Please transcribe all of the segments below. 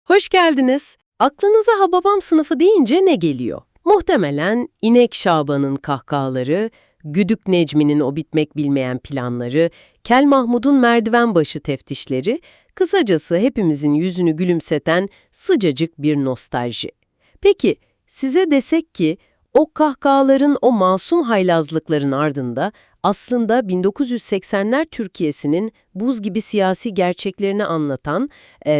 Hoş geldiniz. Aklınıza Hababam sınıfı deyince ne geliyor? Muhtemelen İnek Şaban'ın kahkahaları, Güdük Necmi'nin o bitmek bilmeyen planları, Kel Mahmud'un merdiven başı teftişleri, kısacası hepimizin yüzünü gülümseten sıcacık bir nostalji. Peki, size desek ki o kahkahaların, o masum haylazlıkların ardında aslında 1980'ler Türkiye'sinin buz gibi siyasi gerçeklerini anlatan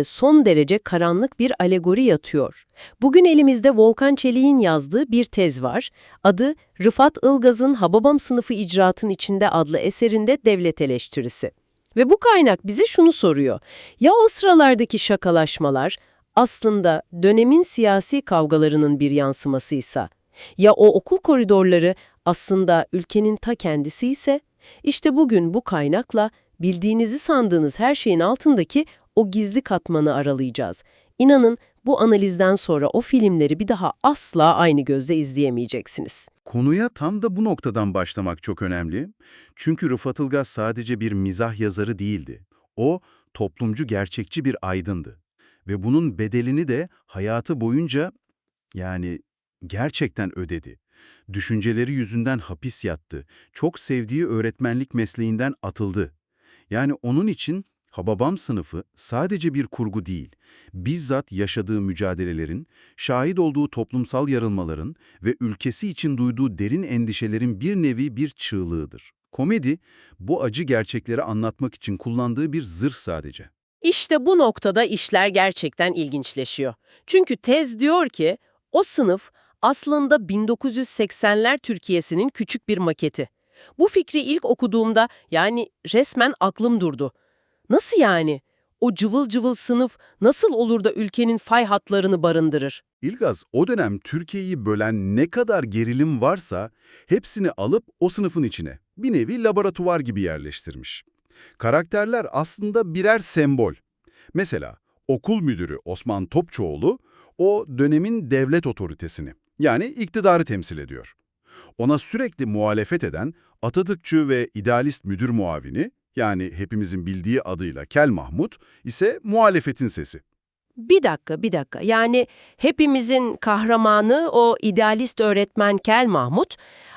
son derece karanlık bir alegori yatıyor. Bugün elimizde Volkan Çelik'in yazdığı bir tez var. Adı Rıfat Ilgaz'ın Hababam Sınıfı İcraatın İçinde adlı eserinde devlet eleştirisi. Ve bu kaynak bize şunu soruyor. Ya o sıralardaki şakalaşmalar aslında dönemin siyasi kavgalarının bir yansımasıysa? Ya o okul koridorları aslında ülkenin ta kendisi ise? İşte bugün bu kaynakla bildiğinizi sandığınız her şeyin altındaki o gizli katmanı aralayacağız. İnanın bu analizden sonra o filmleri bir daha asla aynı gözle izleyemeyeceksiniz. Konuya tam da bu noktadan başlamak çok önemli. Çünkü Rıfat Ilgaz sadece bir mizah yazarı değildi. O, toplumcu gerçekçi bir aydındı. Ve bunun bedelini de hayatı boyunca, yani gerçekten ödedi. Düşünceleri yüzünden hapis yattı. Çok sevdiği öğretmenlik mesleğinden atıldı. Yani onun için Hababam sınıfı sadece bir kurgu değil, bizzat yaşadığı mücadelelerin, şahit olduğu toplumsal yarılmaların ve ülkesi için duyduğu derin endişelerin bir nevi bir çığlığıdır. Komedi, bu acı gerçekleri anlatmak için kullandığı bir zırh sadece. İşte bu noktada işler gerçekten ilginçleşiyor. Çünkü tez diyor ki o sınıf aslında 1980'ler Türkiye'sinin küçük bir maketi. Bu fikri ilk okuduğumda yani resmen aklım durdu. Nasıl yani? O cıvıl cıvıl sınıf nasıl olur da ülkenin fay hatlarını barındırır? İlgaz, o dönem Türkiye'yi bölen ne kadar gerilim varsa hepsini alıp o sınıfın içine, bir nevi laboratuvar gibi yerleştirmiş. Karakterler aslında birer sembol. Mesela okul müdürü Osman Topçuoğlu o dönemin devlet otoritesini, yani iktidarı temsil ediyor. Ona sürekli muhalefet eden Atatürkçü ve idealist müdür muavini, yani hepimizin bildiği adıyla Kel Mahmud ise muhalefetin sesi. Bir dakika. Yani hepimizin kahramanı o idealist öğretmen Kel Mahmut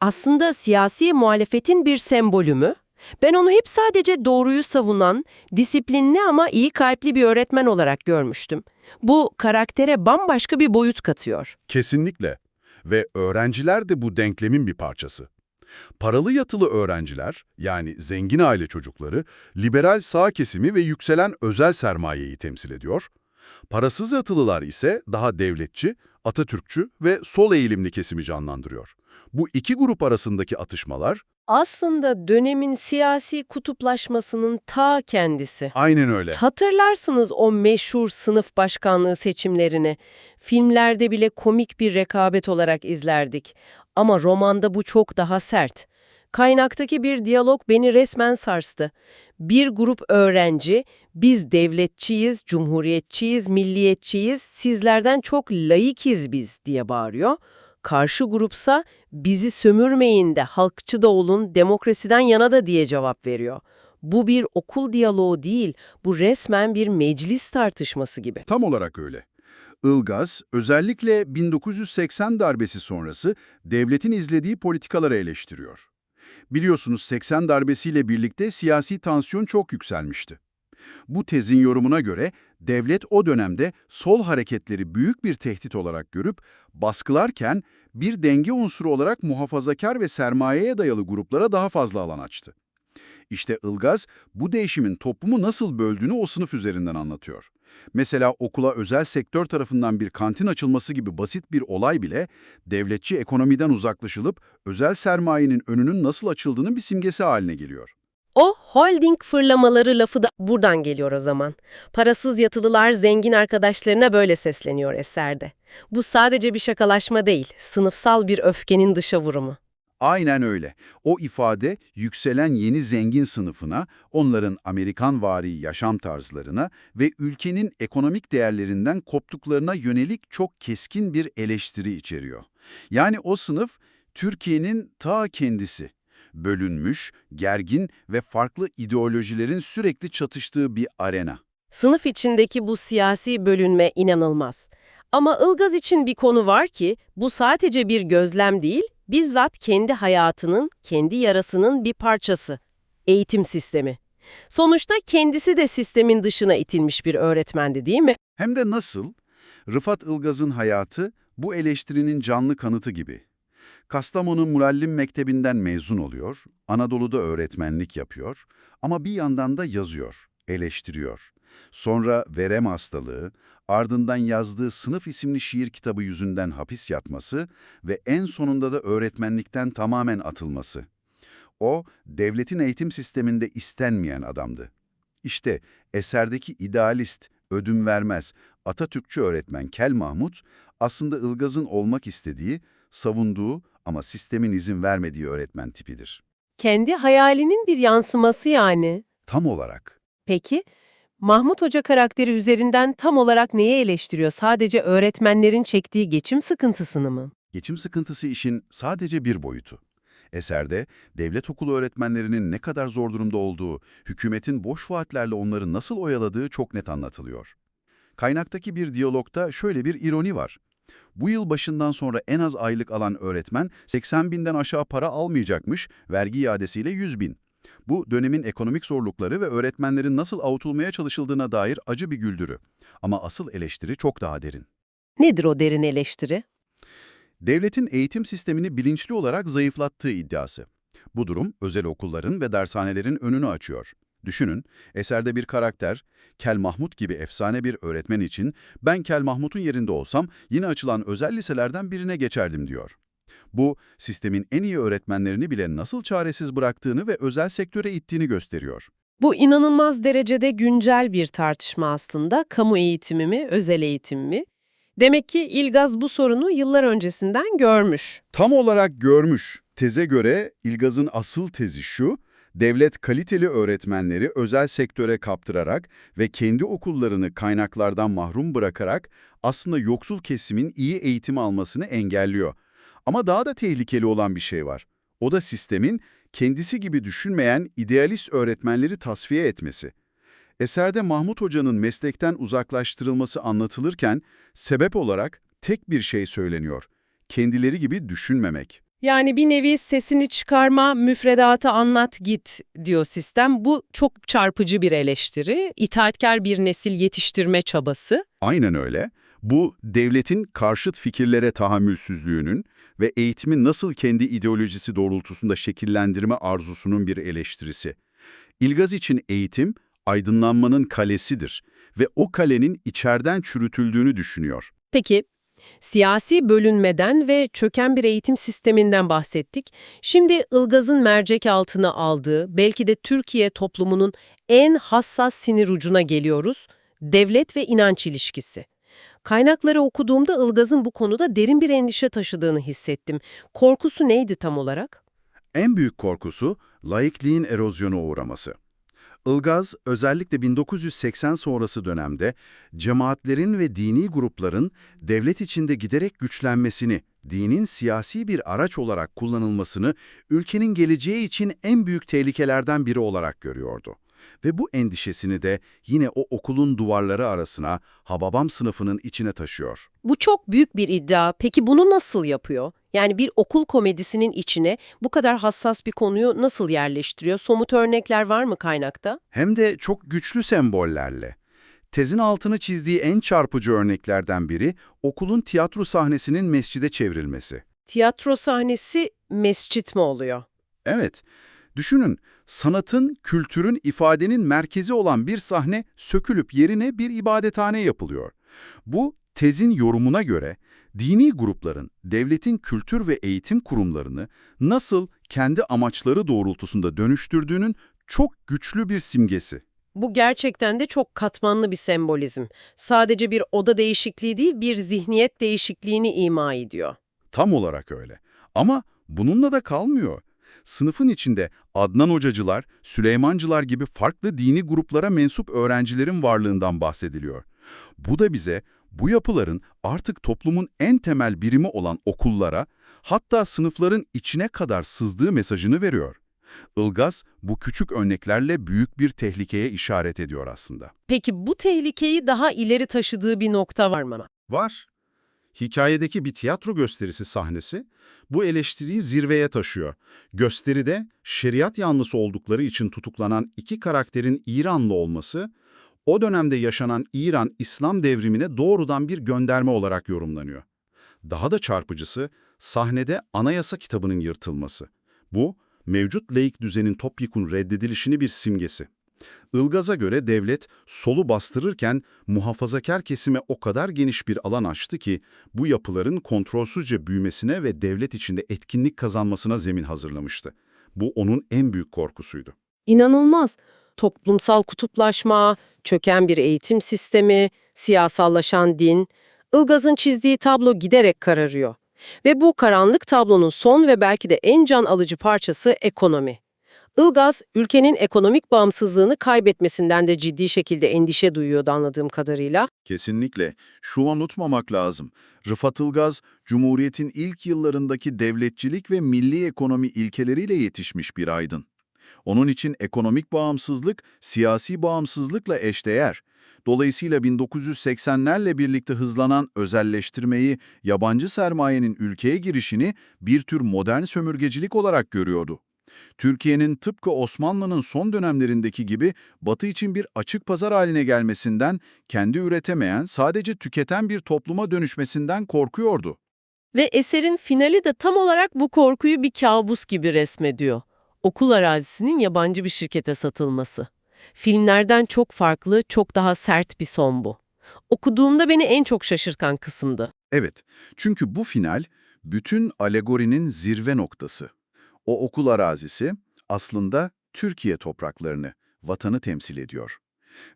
aslında siyasi muhalefetin bir sembolü mü? Ben onu hep sadece doğruyu savunan, disiplinli ama iyi kalpli bir öğretmen olarak görmüştüm. Bu karaktere bambaşka bir boyut katıyor. Kesinlikle. Ve öğrenciler de bu denklemin bir parçası. Paralı yatılı öğrenciler, yani zengin aile çocukları, liberal sağ kesimi ve yükselen özel sermayeyi temsil ediyor. Parasız yatılılar ise daha devletçi, Atatürkçü ve sol eğilimli kesimi canlandırıyor. Bu iki grup arasındaki atışmalar Aslında dönemin siyasi kutuplaşmasının ta kendisi. aynen öyle. Hatırlarsınız o meşhur sınıf başkanlığı seçimlerini. Filmlerde bile komik bir rekabet olarak izlerdik. Ama romanda bu çok daha sert. Kaynaktaki bir diyalog beni resmen sarstı. Bir grup öğrenci, biz devletçiyiz, cumhuriyetçiyiz, milliyetçiyiz, sizlerden çok laikiz biz diye bağırıyor. Karşı grupsa bizi sömürmeyin de halkçı da olun, demokrasiden yana da diye cevap veriyor. Bu bir okul diyaloğu değil, bu resmen bir meclis tartışması gibi. Tam olarak öyle. Ilgaz, özellikle 1980 darbesi sonrası devletin izlediği politikaları eleştiriyor. Biliyorsunuz 80 darbesiyle birlikte siyasi tansiyon çok yükselmişti. Bu tezin yorumuna göre devlet o dönemde sol hareketleri büyük bir tehdit olarak görüp baskılarken bir denge unsuru olarak muhafazakar ve sermayeye dayalı gruplara daha fazla alan açtı. İşte Ilgaz bu değişimin toplumu nasıl böldüğünü o sınıf üzerinden anlatıyor. Mesela okula özel sektör tarafından bir kantin açılması gibi basit bir olay bile devletçi ekonomiden uzaklaşılıp özel sermayenin önünün nasıl açıldığının bir simgesi haline geliyor. O holding fırlamaları lafı da buradan geliyor o zaman. Parasız yatılılar zengin arkadaşlarına böyle sesleniyor eserde. Bu sadece bir şakalaşma değil, sınıfsal bir öfkenin dışa vurumu. Aynen öyle. O ifade yükselen yeni zengin sınıfına, onların Amerikanvari yaşam tarzlarına ve ülkenin ekonomik değerlerinden koptuklarına yönelik çok keskin bir eleştiri içeriyor. Yani o sınıf Türkiye'nin ta kendisi. Bölünmüş, gergin ve farklı ideolojilerin sürekli çatıştığı bir arena. Sınıf içindeki bu siyasi bölünme inanılmaz. Ama Ilgaz için bir konu var ki bu sadece bir gözlem değil, bizzat kendi hayatının, kendi yarasının bir parçası. Eğitim sistemi. Sonuçta kendisi de sistemin dışına itilmiş bir öğretmendi, değil mi? Hem de nasıl? Rıfat Ilgaz'ın hayatı bu eleştirinin canlı kanıtı gibi. Kastamonu Muallim Mektebi'nden mezun oluyor, Anadolu'da öğretmenlik yapıyor ama bir yandan da yazıyor, eleştiriyor. Sonra verem hastalığı, ardından yazdığı Sınıf isimli şiir kitabı yüzünden hapis yatması ve en sonunda da öğretmenlikten tamamen atılması. O, devletin eğitim sisteminde istenmeyen adamdı. İşte eserdeki idealist, ödün vermez, Atatürkçü öğretmen Kel Mahmut, aslında Ilgaz'ın olmak istediği, savunduğu ama sistemin izin vermediği öğretmen tipidir. Kendi hayalinin bir yansıması yani. Tam olarak. Peki, Mahmut Hoca karakteri üzerinden tam olarak neyi eleştiriyor? Sadece öğretmenlerin çektiği geçim sıkıntısını mı? Geçim sıkıntısı işin sadece bir boyutu. Eserde devlet okulu öğretmenlerinin ne kadar zor durumda olduğu, hükümetin boş vaatlerle onları nasıl oyaladığı çok net anlatılıyor. Kaynaktaki bir diyalogta şöyle bir ironi var. Bu yıl başından sonra en az aylık alan öğretmen 80 binden aşağı para almayacakmış, vergi iadesiyle 100 bin. Bu dönemin ekonomik zorlukları ve öğretmenlerin nasıl avutulmaya çalışıldığına dair acı bir güldürü. Ama asıl eleştiri çok daha derin. Nedir o derin eleştiri? Devletin eğitim sistemini bilinçli olarak zayıflattığı iddiası. Bu durum özel okulların ve dershanelerin önünü açıyor. Düşünün, eserde bir karakter, Kel Mahmut gibi efsane bir öğretmen için ben Kel Mahmut'un yerinde olsam yine açılan özel liselerden birine geçerdim diyor. Bu, sistemin en iyi öğretmenlerini bile nasıl çaresiz bıraktığını ve özel sektöre ittiğini gösteriyor. Bu inanılmaz derecede güncel bir tartışma aslında. Kamu eğitimi mi, özel eğitim mi? Demek ki İlgaz bu sorunu yıllar öncesinden görmüş. Tam olarak görmüş. Teze göre İlgaz'ın asıl tezi şu, devlet kaliteli öğretmenleri özel sektöre kaptırarak ve kendi okullarını kaynaklardan mahrum bırakarak aslında yoksul kesimin iyi eğitim almasını engelliyor. Ama daha da tehlikeli olan bir şey var. O da sistemin kendisi gibi düşünmeyen idealist öğretmenleri tasfiye etmesi. Eserde Mahmut Hoca'nın meslekten uzaklaştırılması anlatılırken sebep olarak tek bir şey söyleniyor. Kendileri gibi düşünmemek. Yani bir nevi sesini çıkarma, müfredatı anlat git diyor sistem. Bu çok çarpıcı bir eleştiri. İtaatkar bir nesil yetiştirme çabası. Aynen öyle. Bu, devletin karşıt fikirlere tahammülsüzlüğünün ve eğitimin nasıl kendi ideolojisi doğrultusunda şekillendirme arzusunun bir eleştirisi. İlgaz için eğitim, aydınlanmanın kalesidir ve o kalenin içeriden çürütüldüğünü düşünüyor. Peki, siyasi bölünmeden ve çöken bir eğitim sisteminden bahsettik. Şimdi Ilgaz'ın mercek altına aldığı, belki de Türkiye toplumunun en hassas sinir ucuna geliyoruz. Devlet ve inanç ilişkisi. Kaynakları okuduğumda Ilgaz'ın bu konuda derin bir endişe taşıdığını hissettim. Korkusu neydi tam olarak? En büyük korkusu, laikliğin erozyona uğraması. Ilgaz, özellikle 1980 sonrası dönemde cemaatlerin ve dini grupların devlet içinde giderek güçlenmesini, dinin siyasi bir araç olarak kullanılmasını ülkenin geleceği için en büyük tehlikelerden biri olarak görüyordu. Ve bu endişesini de yine o okulun duvarları arasına, Hababam sınıfının içine taşıyor. Bu çok büyük bir iddia. Peki bunu nasıl yapıyor? Yani bir okul komedisinin içine bu kadar hassas bir konuyu nasıl yerleştiriyor? Somut örnekler var mı kaynakta? Hem de çok güçlü sembollerle. Tezin altını çizdiği en çarpıcı örneklerden biri, okulun tiyatro sahnesinin mescide çevrilmesi. Tiyatro sahnesi mescit mi oluyor? Evet, düşünün, sanatın, kültürün, ifadenin merkezi olan bir sahne sökülüp yerine bir ibadethane yapılıyor. Bu, tezin yorumuna göre, dini grupların, devletin kültür ve eğitim kurumlarını nasıl kendi amaçları doğrultusunda dönüştürdüğünün çok güçlü bir simgesi. Bu gerçekten de çok katmanlı bir sembolizm. Sadece bir oda değişikliği değil, bir zihniyet değişikliğini ima ediyor. Tam olarak öyle. Ama bununla da kalmıyor. Sınıfın içinde Adnan Hocacılar, Süleymancılar gibi farklı dini gruplara mensup öğrencilerin varlığından bahsediliyor. Bu da bize bu yapıların artık toplumun en temel birimi olan okullara, hatta sınıfların içine kadar sızdığı mesajını veriyor. Ilgaz, bu küçük örneklerle büyük bir tehlikeye işaret ediyor aslında. Peki bu tehlikeyi daha ileri taşıdığı bir nokta var mı? Var. Hikayedeki bir tiyatro gösterisi sahnesi bu eleştiriyi zirveye taşıyor. Gösteride şeriat yanlısı oldukları için tutuklanan iki karakterin İranlı olması, o dönemde yaşanan İran-İslam devrimine doğrudan bir gönderme olarak yorumlanıyor. Daha da çarpıcısı, sahnede anayasa kitabının yırtılması. Bu, mevcut laik düzenin topyekun reddedilişini bir simgesi. Ilgaz'a göre devlet solu bastırırken muhafazakar kesime o kadar geniş bir alan açtı ki bu yapıların kontrolsüzce büyümesine ve devlet içinde etkinlik kazanmasına zemin hazırlamıştı. Bu onun en büyük korkusuydu. İnanılmaz. Toplumsal kutuplaşma, çöken bir eğitim sistemi, siyasallaşan din, Ilgaz'ın çizdiği tablo giderek kararıyor. Ve bu karanlık tablonun son ve belki de en can alıcı parçası ekonomi. Ilgaz, ülkenin ekonomik bağımsızlığını kaybetmesinden de ciddi şekilde endişe duyuyordu anladığım kadarıyla. Kesinlikle. Şu unutmamak lazım. Rıfat Ilgaz, Cumhuriyet'in ilk yıllarındaki devletçilik ve milli ekonomi ilkeleriyle yetişmiş bir aydın. Onun için ekonomik bağımsızlık, siyasi bağımsızlıkla eşdeğer. Dolayısıyla 1980'lerle birlikte hızlanan özelleştirmeyi, yabancı sermayenin ülkeye girişini bir tür modern sömürgecilik olarak görüyordu. Türkiye'nin tıpkı Osmanlı'nın son dönemlerindeki gibi Batı için bir açık pazar haline gelmesinden, kendi üretemeyen, sadece tüketen bir topluma dönüşmesinden korkuyordu. Ve eserin finali de tam olarak bu korkuyu bir kabus gibi resmediyor. Okul arazisinin yabancı bir şirkete satılması. Filmlerden çok farklı, çok daha sert bir son bu. Okuduğumda beni en çok şaşırtan kısımdı. Evet, çünkü bu final bütün alegorinin zirve noktası. O okul arazisi aslında Türkiye topraklarını, vatanı temsil ediyor.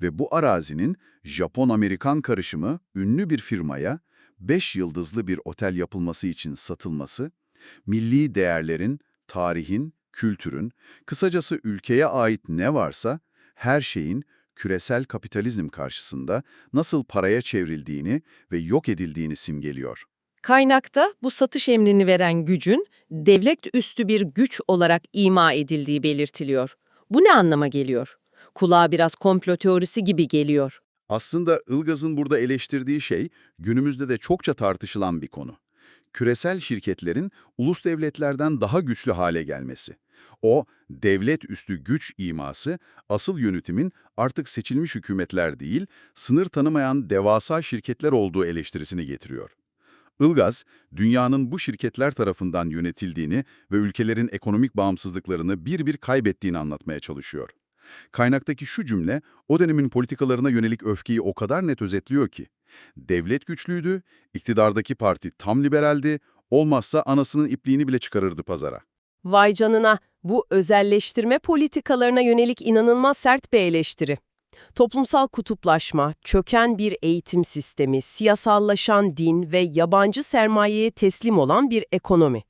Ve bu arazinin Japon-Amerikan karışımı ünlü bir firmaya 5 yıldızlı bir otel yapılması için satılması, milli değerlerin, tarihin, kültürün, kısacası ülkeye ait ne varsa her şeyin küresel kapitalizm karşısında nasıl paraya çevrildiğini ve yok edildiğini simgeliyor. Kaynakta bu satış emrini veren gücün devlet üstü bir güç olarak ima edildiği belirtiliyor. Bu ne anlama geliyor? Kulağa biraz komplo teorisi gibi geliyor. Aslında Ilgaz'ın burada eleştirdiği şey günümüzde de çokça tartışılan bir konu. Küresel şirketlerin ulus devletlerden daha güçlü hale gelmesi. O, devlet üstü güç iması, asıl yönetimin artık seçilmiş hükümetler değil, sınır tanımayan devasa şirketler olduğu eleştirisini getiriyor. Ilgaz, dünyanın bu şirketler tarafından yönetildiğini ve ülkelerin ekonomik bağımsızlıklarını bir bir kaybettiğini anlatmaya çalışıyor. Kaynaktaki şu cümle, o dönemin politikalarına yönelik öfkeyi o kadar net özetliyor ki, devlet güçlüydü, iktidardaki parti tam liberaldi, olmazsa anasının ipliğini bile çıkarırdı pazara. Vay canına, bu özelleştirme politikalarına yönelik inanılmaz sert bir eleştiri. Toplumsal kutuplaşma, çöken bir eğitim sistemi, siyasallaşan din ve yabancı sermayeye teslim olan bir ekonomi.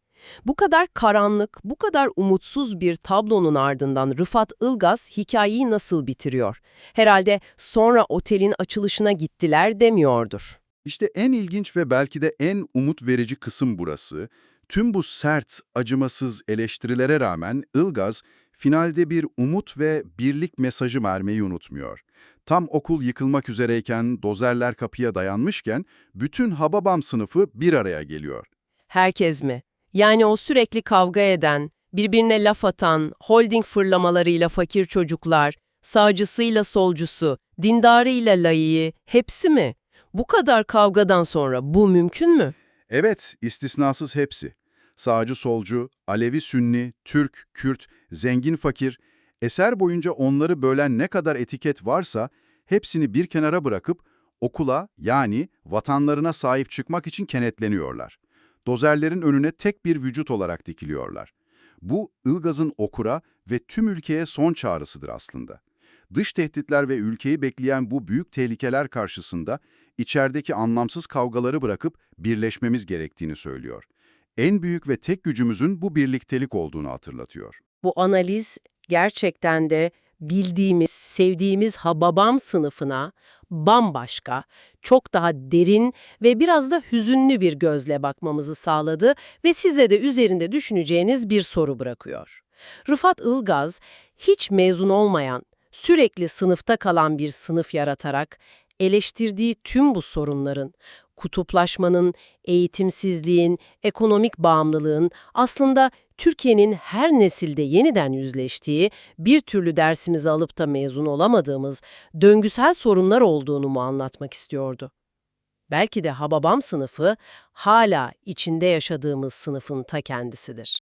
Bu kadar karanlık, bu kadar umutsuz bir tablonun ardından Rıfat Ilgaz hikayeyi nasıl bitiriyor? Herhalde sonra otelin açılışına gittiler demiyordur. İşte en ilginç ve belki de en umut verici kısım burası. Tüm bu sert, acımasız eleştirilere rağmen Ilgaz, finalde bir umut ve birlik mesajı vermeyi unutmuyor. Tam okul yıkılmak üzereyken, dozerler kapıya dayanmışken, bütün Hababam sınıfı bir araya geliyor. Herkes mi? Yani o sürekli kavga eden, birbirine laf atan, holding fırlamalarıyla fakir çocuklar, sağcısıyla solcusu, dindarıyla layığı, hepsi mi? Bu kadar kavgadan sonra bu mümkün mü? Evet, istisnasız hepsi. Sağcı solcu, Alevi Sünni, Türk, Kürt, zengin fakir, eser boyunca onları bölen ne kadar etiket varsa hepsini bir kenara bırakıp okula yani vatanlarına sahip çıkmak için kenetleniyorlar. Dozerlerin önüne tek bir vücut olarak dikiliyorlar. Bu Ilgaz'ın okura ve tüm ülkeye son çağrısıdır aslında. Dış tehditler ve ülkeyi bekleyen bu büyük tehlikeler karşısında içerideki anlamsız kavgaları bırakıp birleşmemiz gerektiğini söylüyor. En büyük ve tek gücümüzün bu birliktelik olduğunu hatırlatıyor. Bu analiz gerçekten de bildiğimiz, sevdiğimiz Hababam sınıfına bambaşka, çok daha derin ve biraz da hüzünlü bir gözle bakmamızı sağladı ve size de üzerinde düşüneceğiniz bir soru bırakıyor. Rıfat Ilgaz, hiç mezun olmayan, sürekli sınıfta kalan bir sınıf yaratarak eleştirdiği tüm bu sorunların, kutuplaşmanın, eğitimsizliğin, ekonomik bağımlılığın aslında Türkiye'nin her nesilde yeniden yüzleştiği, bir türlü dersimizi alıp da mezun olamadığımız döngüsel sorunlar olduğunu mu anlatmak istiyordu? Belki de Hababam sınıfı hala içinde yaşadığımız sınıfın ta kendisidir.